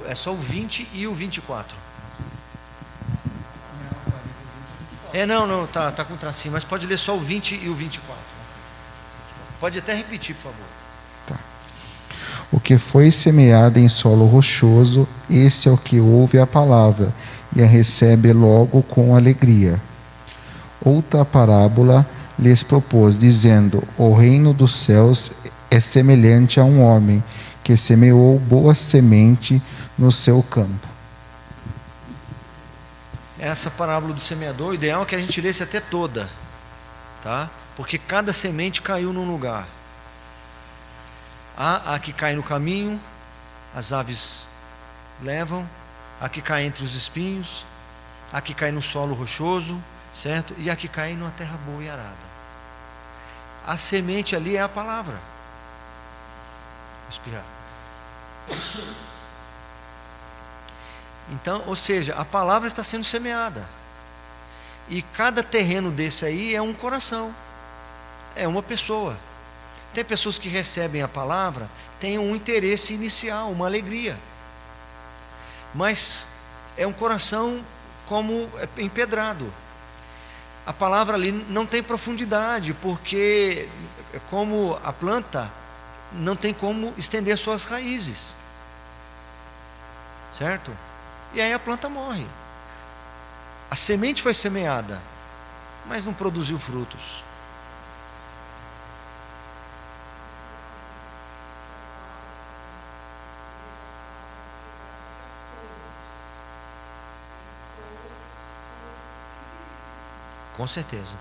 Speaker 1: É só o 20 e o 24. Não, tá com tracinho, mas pode ler só o 20 e o 24. Pode até repetir, por favor.
Speaker 3: Tá. O que foi semeado em solo rochoso, esse é o que ouve a palavra e a recebe logo com alegria. Outra parábola lhes propôs, dizendo: o reino dos céus é semelhante a um homem que semeou boa semente no seu campo.
Speaker 1: Essa parábola do semeador, o ideal é que a gente lesse até toda, tá? Porque cada semente caiu num lugar. Há a que cai no caminho, as aves levam, a que cai entre os espinhos, a que cai no solo rochoso, certo? E a que cai numa terra boa e arada. A semente ali é a palavra. Vou espirrar. Então, ou seja, a palavra está sendo semeada. E cada terreno desse aí é um coração. É uma pessoa. Tem pessoas que recebem a palavra, têm um interesse inicial, uma alegria. Mas é um coração como empedrado. A palavra ali não tem profundidade, porque como a planta não tem como estender suas raízes. Certo? E aí a planta morre. A semente foi semeada, mas não produziu frutos. Com certeza.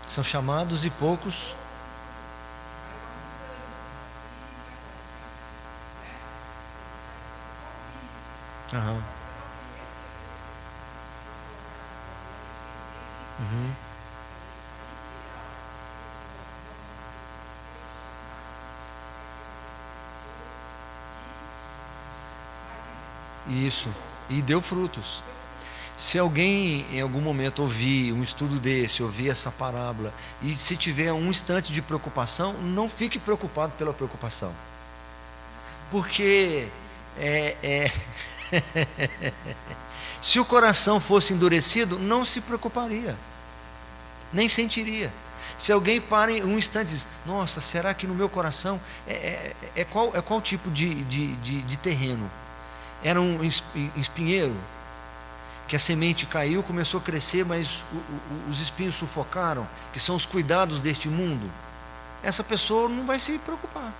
Speaker 1: São chamados e poucos. Uhum. Isso. E deu frutos. Se alguém em algum momento ouvir um estudo desse, ouvir essa parábola, e se tiver um instante de preocupação, não fique preocupado pela preocupação. Porque se o coração fosse endurecido, não se preocuparia, nem sentiria. Se alguém para em um instante e diz, nossa, será que no meu coração qual tipo de terreno? Era um espinheiro, que a semente caiu, começou a crescer, mas os espinhos sufocaram, que são os cuidados deste mundo. Essa pessoa não vai se preocupar,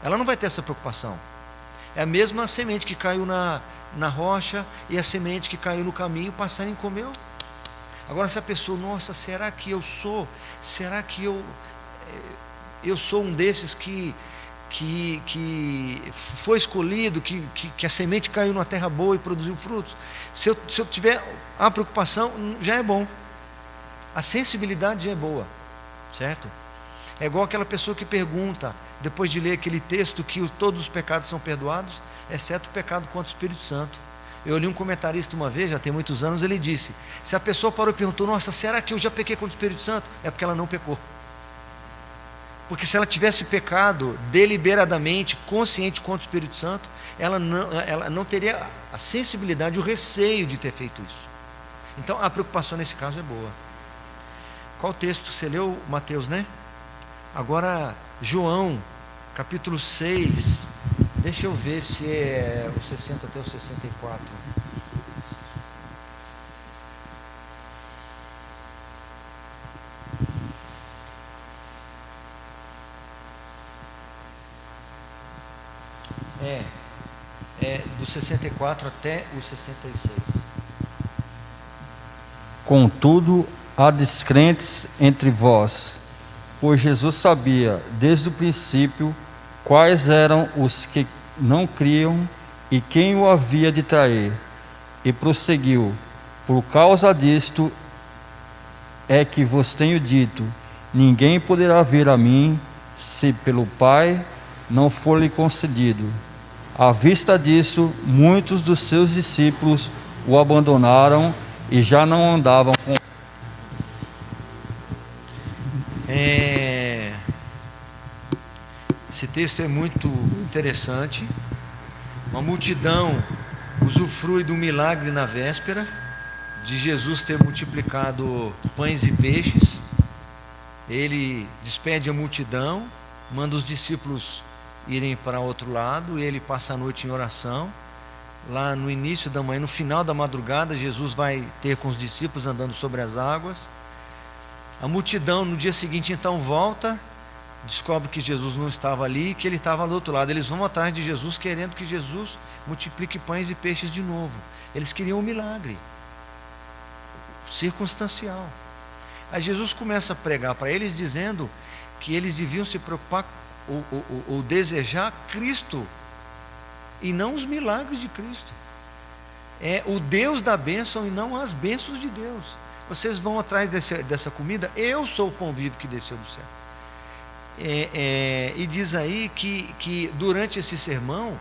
Speaker 1: ela não vai ter essa preocupação. É a mesma semente que caiu na rocha e a semente que caiu no caminho, passarinho comeu. Agora, se a pessoa, nossa, será que eu sou um desses que foi escolhido, que a semente caiu numa terra boa e produziu frutos? Se eu tiver a preocupação, já é bom, a sensibilidade já é boa, certo? É igual aquela pessoa que pergunta, depois de ler aquele texto, que todos os pecados são perdoados, exceto o pecado contra o Espírito Santo. Eu li um comentarista uma vez, já tem muitos anos, ele disse, se a pessoa parou e perguntou, nossa, será que eu já pequei contra o Espírito Santo? É porque ela não pecou. Porque se ela tivesse pecado deliberadamente, consciente contra o Espírito Santo, ela não teria a sensibilidade, o receio de ter feito isso. Então a preocupação nesse caso é boa. Qual texto? Você leu Mateus, né? Agora João, capítulo 6, deixa eu ver se é o 60 até o 64. Do 64 até o 66.
Speaker 5: Contudo, há descrentes entre vós, pois Jesus sabia desde o princípio quais eram os que não criam e quem o havia de trair, e prosseguiu, por causa disto é que vos tenho dito, ninguém poderá vir a mim, se pelo Pai não for lhe concedido. À vista disso, muitos dos seus discípulos o abandonaram e já não andavam com
Speaker 1: Esse texto é muito interessante. Uma multidão usufrui do milagre na véspera, de Jesus ter multiplicado pães e peixes. Ele despede a multidão, manda os discípulos irem para outro lado, e ele passa a noite em oração. Lá no início da manhã, no final da madrugada, Jesus vai ter com os discípulos andando sobre as águas. A multidão no dia seguinte então volta, descobre que Jesus não estava ali, que ele estava do outro lado. Eles vão atrás de Jesus, querendo que Jesus multiplique pães e peixes de novo. Eles queriam um milagre circunstancial. Aí Jesus começa a pregar para eles, dizendo que eles deviam se preocupar ou desejar Cristo e não os milagres de Cristo. É o Deus da bênção e não as bênçãos de Deus. Vocês vão atrás dessa comida, eu sou o pão vivo que desceu do céu. E diz aí que durante esse sermão,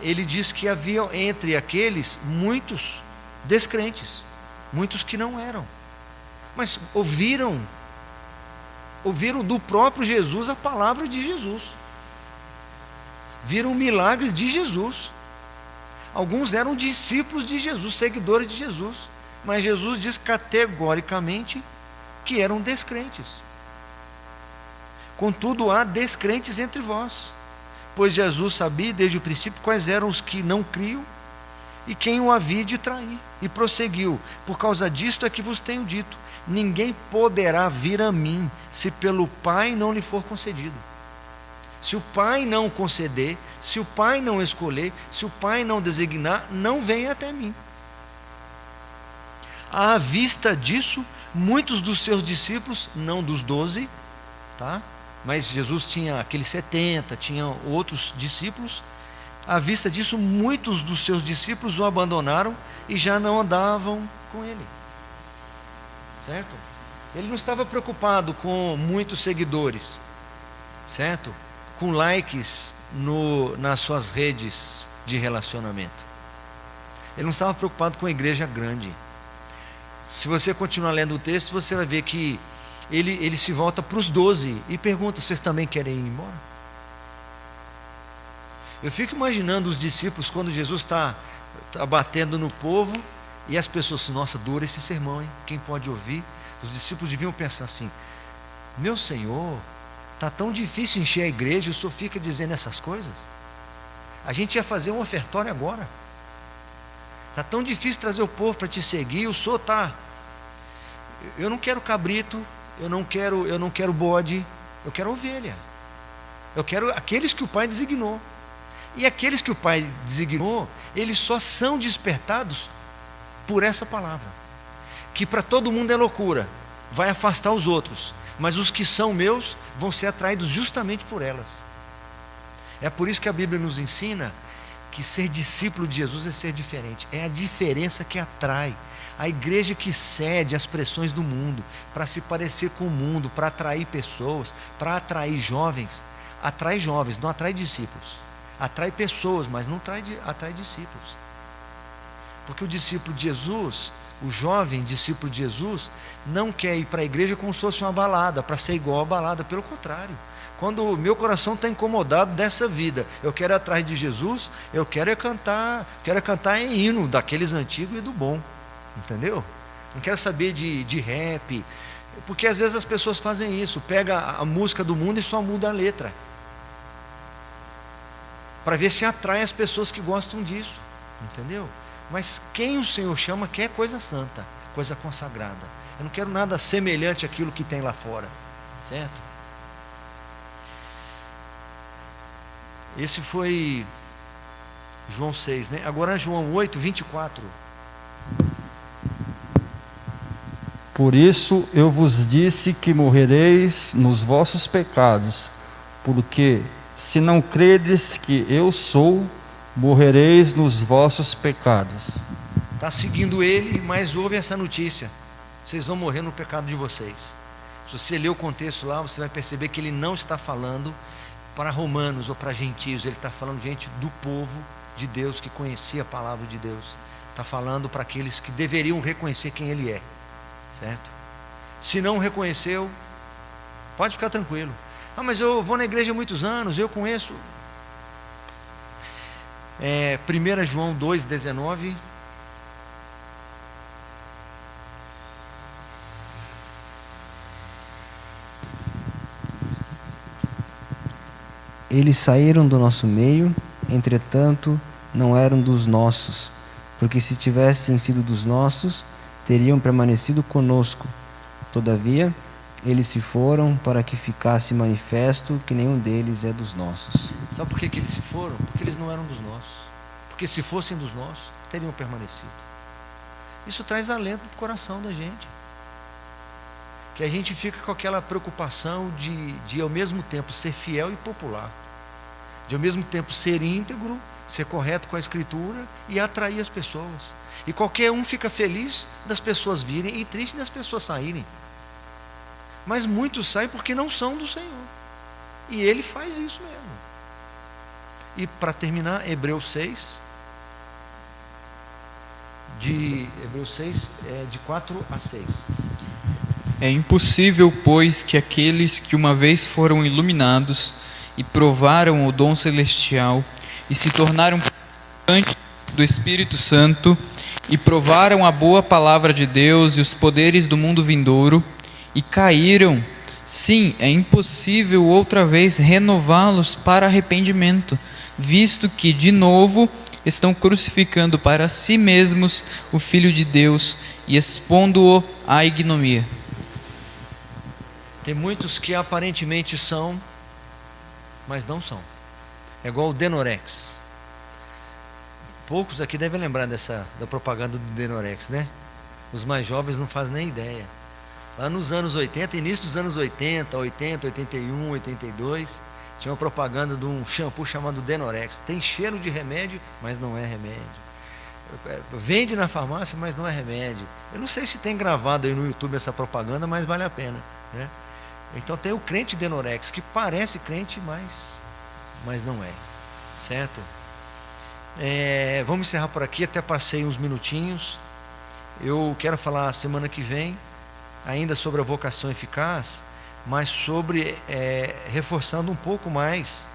Speaker 1: ele diz que havia entre aqueles muitos descrentes, muitos que não eram, mas ouviram do próprio Jesus a palavra de Jesus, viram milagres de Jesus. Alguns eram discípulos de Jesus, seguidores de Jesus, mas Jesus diz categoricamente que eram descrentes. Contudo, há descrentes entre vós, pois Jesus sabia desde o princípio quais eram os que não criam e quem o havia de trair, e prosseguiu, por causa disto é que vos tenho dito, ninguém poderá vir a mim, se pelo Pai não lhe for concedido. Se o Pai não conceder, se o Pai não escolher, se o Pai não designar, não venha até mim. À vista disso, muitos dos seus discípulos, não dos 12, tá? Mas Jesus tinha aqueles 70, tinha outros discípulos. À vista disso, muitos dos seus discípulos o abandonaram e já não andavam com ele. Certo? Ele não estava preocupado com muitos seguidores, certo? Com likes nas suas redes de relacionamento. Ele não estava preocupado com a igreja grande. Se você continuar lendo o texto, você vai ver que ele se volta para os 12 e pergunta: vocês também querem ir embora? Eu fico imaginando os discípulos quando Jesus está batendo no povo e as pessoas: nossa, dura esse sermão, hein? Quem pode ouvir? Os discípulos deviam pensar assim: meu Senhor, está tão difícil encher a igreja e o Senhor fica dizendo essas coisas? A gente ia fazer um ofertório agora. Está tão difícil trazer o povo para te seguir, o Senhor está... Eu não quero cabrito, eu não quero bode, eu quero ovelha. Eu quero aqueles que o Pai designou. E aqueles que o Pai designou, eles só são despertados por essa palavra. Que para todo mundo é loucura, vai afastar os outros, mas os que são meus vão ser atraídos justamente por elas. É por isso que a Bíblia nos ensina que ser discípulo de Jesus é ser diferente. É a diferença que atrai. A igreja que cede às pressões do mundo, para se parecer com o mundo, para atrair pessoas, para atrair jovens, atrai jovens, não atrai discípulos. Atrai pessoas, mas não atrai discípulos. Porque o discípulo de Jesus, o jovem discípulo de Jesus, não quer ir para a igreja como se fosse uma balada, para ser igual a balada. Pelo contrário, quando o meu coração está incomodado dessa vida, eu quero ir atrás de Jesus, eu quero cantar em hino daqueles antigos e do bom, entendeu? Não quero saber de rap, porque às vezes as pessoas fazem isso, pega a música do mundo e só muda a letra, para ver se atrai as pessoas que gostam disso, entendeu? Mas quem o Senhor chama quer coisa santa, coisa consagrada. Eu não quero nada semelhante àquilo que tem lá fora, certo? Esse foi João 6, né? Agora João 8, 24.
Speaker 5: Por isso eu vos disse que morrereis nos vossos pecados, porque se não credes que eu sou, morrereis nos vossos pecados.
Speaker 1: Está seguindo ele, mas ouve essa notícia: vocês vão morrer no pecado de vocês. Se você ler o contexto lá, você vai perceber que ele não está falando para romanos ou para gentios, ele está falando, gente, do povo de Deus que conhecia a palavra de Deus. Está falando para aqueles que deveriam reconhecer quem ele é, certo? Se não reconheceu, pode ficar tranquilo. Ah, mas eu vou na igreja há muitos anos, eu conheço. 1 João 2, 19.
Speaker 6: Eles saíram do nosso meio, entretanto, não eram dos nossos, porque se tivessem sido dos nossos, teriam permanecido conosco. Todavia, eles se foram para que ficasse manifesto que nenhum deles é dos nossos.
Speaker 1: Sabe por que eles se foram? Porque eles não eram dos nossos. Porque se fossem dos nossos, teriam permanecido. Isso traz alento para o coração da gente. Que a gente fica com aquela preocupação de ao mesmo tempo ser fiel e popular, de ao mesmo tempo ser íntegro, ser correto com a Escritura e atrair as pessoas. E qualquer um fica feliz das pessoas virem e triste das pessoas saírem. Mas muitos saem porque não são do Senhor. E Ele faz isso mesmo. E para terminar, Hebreus 6, de 4 a 6.
Speaker 7: É impossível, pois, que aqueles que uma vez foram iluminados e provaram o dom celestial e se tornaram participantes do Espírito Santo e provaram a boa palavra de Deus e os poderes do mundo vindouro e caíram, sim, é impossível outra vez renová-los para arrependimento, visto que, de novo, estão crucificando para si mesmos o Filho de Deus e expondo-o à ignomia.
Speaker 1: Tem muitos que aparentemente são, mas não são. É igual o Denorex. Poucos aqui devem lembrar da propaganda do Denorex, né? Os mais jovens não fazem nem ideia. Lá nos anos 80, início dos anos 80, 81, 82, tinha uma propaganda de um shampoo chamado Denorex. Tem cheiro de remédio, mas não é remédio. Vende na farmácia, mas não é remédio. Eu não sei se tem gravado aí no YouTube essa propaganda, mas vale a pena, né? Então tem o crente Denorex, que parece crente, mas não é, certo? Vamos encerrar por aqui, até passei uns minutinhos. Eu quero falar semana que vem ainda sobre a vocação eficaz, mas sobre reforçando um pouco mais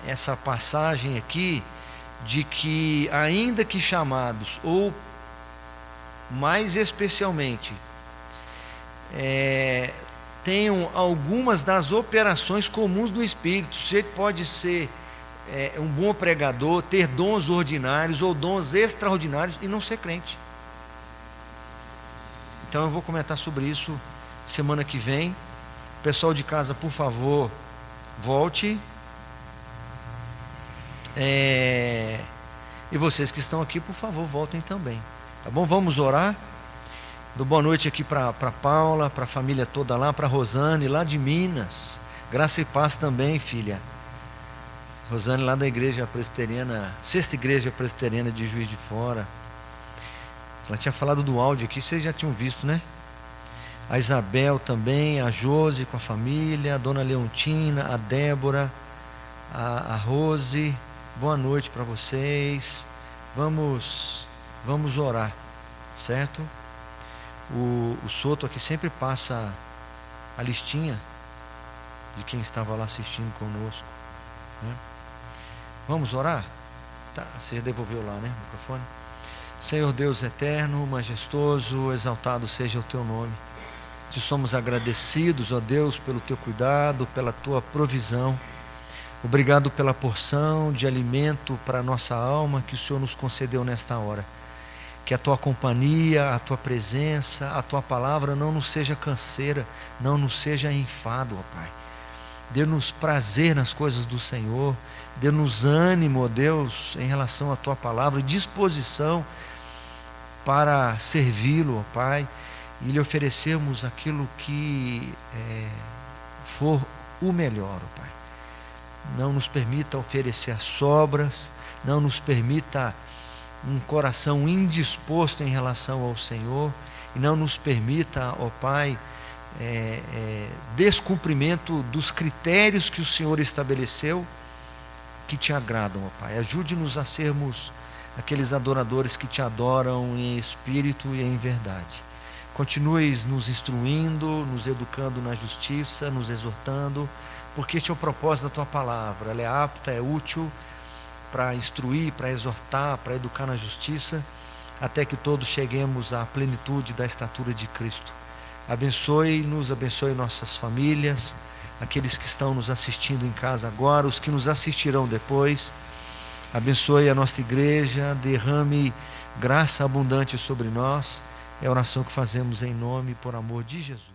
Speaker 1: essa passagem aqui de que, ainda que chamados, ou mais especialmente tenham algumas das operações comuns do Espírito. Você pode ser um bom pregador, ter dons ordinários ou dons extraordinários e não ser crente. Então eu vou comentar sobre isso semana que vem. Pessoal de casa, por favor, volte. E vocês que estão aqui, por favor, voltem também. Tá bom? Vamos orar. Dou boa noite aqui para Paula, para a família toda lá, para Rosane, lá de Minas. Graça e paz também, filha. Rosane, lá da igreja presbiteriana, 6ª igreja presbiteriana de Juiz de Fora. Ela tinha falado do áudio aqui, vocês já tinham visto, né? A Isabel também, a Josi com a família, a dona Leontina, a Débora, a Rose. Boa noite para vocês. Vamos orar, certo? O Soto aqui sempre passa a listinha de quem estava lá assistindo conosco, né? Vamos orar? Tá, você devolveu lá, né, o microfone? Senhor Deus eterno, majestoso, exaltado seja o teu nome. Te somos agradecidos, ó Deus, pelo teu cuidado, pela tua provisão. Obrigado pela porção de alimento para a nossa alma que o Senhor nos concedeu nesta hora. Que a tua companhia, a tua presença, a tua palavra não nos seja canseira, não nos seja enfado, ó Pai. Dê-nos prazer nas coisas do Senhor, dê-nos ânimo, ó Deus, em relação à tua palavra, disposição para servi-lo, ó Pai, e lhe oferecermos aquilo que for o melhor, ó Pai. Não nos permita oferecer as sobras, não nos permita um coração indisposto em relação ao Senhor, e não nos permita, ó Pai, descumprimento dos critérios que o Senhor estabeleceu que te agradam, ó Pai. Ajude-nos a sermos aqueles adoradores que te adoram em espírito e em verdade. Continues nos instruindo, nos educando na justiça, nos exortando, porque este é o propósito da tua palavra. Ela é apta, é útil para instruir, para exortar, para educar na justiça, até que todos cheguemos à plenitude da estatura de Cristo. Abençoe-nos, abençoe nossas famílias, aqueles que estão nos assistindo em casa agora, os que nos assistirão depois. Abençoe a nossa igreja, derrame graça abundante sobre nós. É a oração que fazemos em nome e por amor de Jesus.